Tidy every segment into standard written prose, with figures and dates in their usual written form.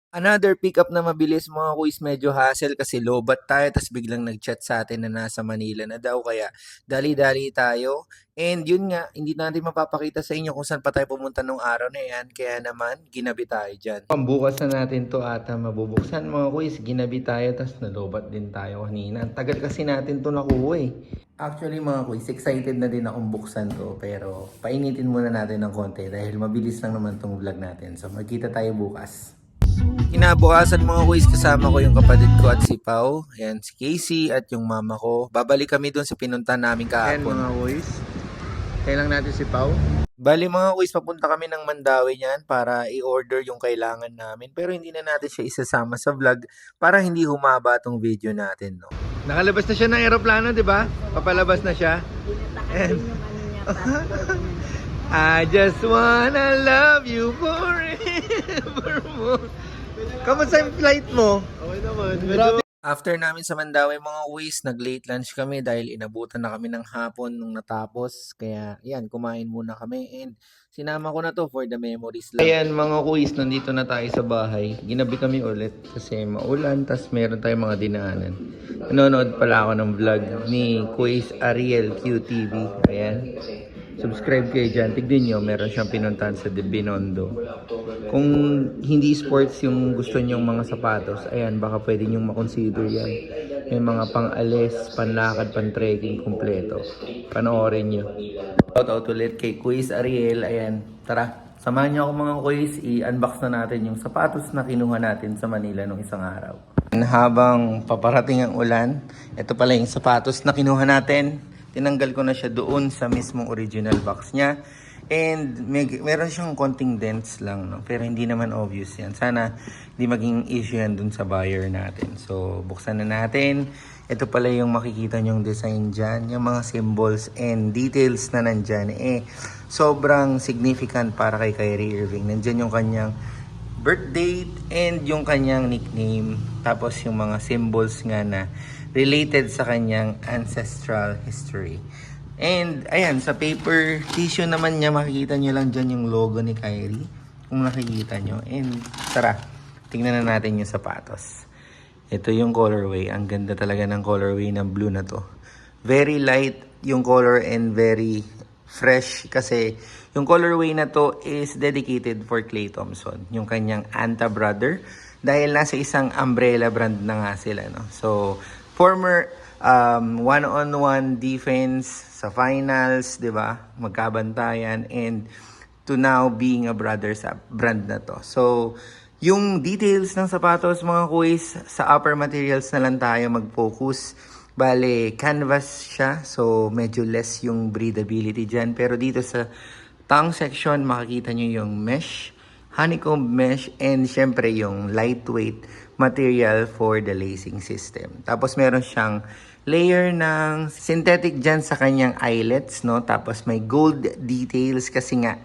Another pickup na mabilis mga kuis, medyo hassle kasi lobat tayo tas biglang nag-chat sa atin na nasa Manila na daw kaya dali-dali tayo. And yun nga, hindi natin mapapakita sa inyo kung saan pa tayo pumunta nung araw na yan. Kaya naman, ginabi tayo dyan. Pambukas na natin to ata mabubuksan mga kuis. Ginabi tayo tas nalobat din tayo kanina. Ang tagal kasi natin to nakuha eh. Actually mga kuis, excited na din akong buksan to. Pero painitin muna natin ng konti dahil mabilis lang naman tong vlog natin. So magkita tayo bukas. Kinabukasan mga kuis, kasama ko yung kapatid ko at si Pau. Ayan, si Casey at yung mama ko. Babalik kami doon sa pinuntahan namin kahapon. Ayan mga kuis, kailang natin si Pau. Bali mga kuis, papunta kami ng Mandawi niyan para i-order yung kailangan namin. Pero hindi na natin siya isasama sa vlog para hindi humaba tong video natin. No? Nakalabas na siya ng aeroplano, di ba? Papalabas na siya. And I just wanna love you forevermore. Kamusta yung flight mo? Okay naman. After namin sa Mandawi mga kuis, nag-late lunch kami dahil inabutan na kami ng hapon nung natapos. Kaya yan, kumain muna kami and sinama ko na to for the memories lang. Ayan mga kuis, nandito na tayo sa bahay. Ginabi kami ulit kasi maulan, tas meron tayong mga dinaanan. Nanonood pala ako ng vlog ni Kuis Ariel QTV. Ayan. Subscribe kayo dyan. Tignan nyo, meron siyang pinuntahan sa De Binondo. Kung hindi sports yung gusto nyong mga sapatos, ayan, baka pwede nyong makonsider yan. May mga pang-alis, panlakad, pan-trekking, kompleto. Panoorin nyo. Shoutout ulit kay Kuis Ariel. Ayan, tara. Samahan nyo ako mga kuis. I-unbox na natin yung sapatos na kinuha natin sa Manila nung isang araw. Habang paparating ang ulan, ito pala yung sapatos na kinuha natin. Tinanggal ko na siya doon sa mismong original box niya. And meron siyang konting dents lang, no? Pero hindi naman obvious yan. Sana hindi maging issue yan dun sa buyer natin. So, buksan na natin. Ito pala yung makikita nyong design dyan. Yung mga symbols and details na nandyan. Sobrang significant para kay Kyrie Irving. Nandyan yung kanyang birth date and yung kanyang nickname. Tapos yung mga symbols nga na related sa kanyang ancestral history. And ayan, sa paper tissue naman niya, makikita nyo lang dyan yung logo ni Kyrie. Kung nakikita nyo. And tara, tingnan na natin yung sapatos. Ito yung colorway. Ang ganda talaga ng colorway ng blue na to. Very light yung color and very fresh. Kasi yung colorway na to is dedicated for Klay Thompson. Yung kanyang Anta brother. Dahil nasa isang umbrella brand na nga sila. No? So, former one-on-one defense sa finals, di ba? Magkabantayan and to now being a brother sa brand na to. So, yung details ng sapatos mga kuis, sa upper materials na lang tayo mag-focus. Bale, canvas siya. So, medyo less yung breathability dyan. Pero dito sa tongue section, makikita nyo yung mesh, honeycomb mesh, and syempre yung lightweight material for the lacing system. Tapos meron siyang layer ng synthetic dyan sa kanyang eyelets, no? Tapos may gold details kasi nga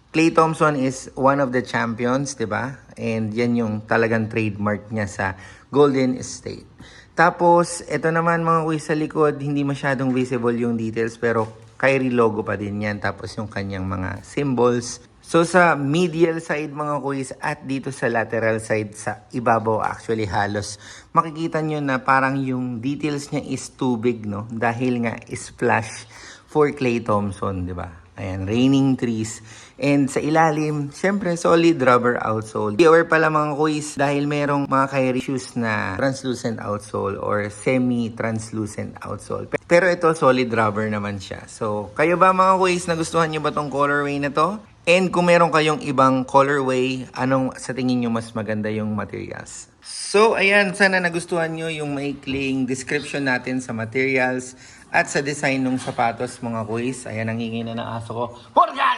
Klay Thompson is one of the champions, di ba? And yan yung talagang trademark niya sa Golden State. Tapos, ito naman mga kuis sa likod, hindi masyadong visible yung details pero Kyrie logo pa din yan. Tapos yung kanyang mga symbols. So sa medial side mga kuis at dito sa lateral side sa ibabaw actually halos makikita nyo na parang yung details niya is too big, no? Dahil nga splash for Klay Thompson, di ba? Ayan, raining trees. And sa ilalim, syempre solid rubber outsole. Be aware pala mga kuis dahil merong mga Kyrie shoes na translucent outsole or semi-translucent outsole. Pero ito solid rubber naman siya. So kayo ba mga kuis, nagustuhan nyo ba tong colorway na to? And kung meron kayong ibang colorway, anong sa tingin nyo mas maganda yung materials? So, ayan, sana nagustuhan nyo yung maikling description natin sa materials at sa design ng sapatos, mga kuis. Ayan, nangingi na ng aso ko. Porgal!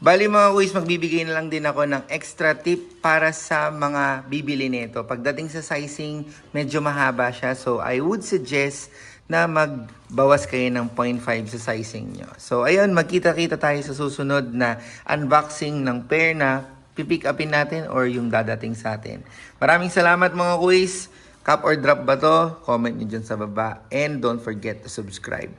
Bali mga kuis, magbibigay na lang din ako ng extra tip para sa mga bibili nito. Pagdating sa sizing, medyo mahaba siya. So, I would suggest na magbawas kayo ng 0.5 sa sizing nyo. So, ayun, magkita-kita tayo sa susunod na unboxing ng pair na pipick upin natin or yung dadating sa atin. Maraming salamat mga kuis. Cup or drop ba to? Comment nyo dyan sa baba. And don't forget to subscribe.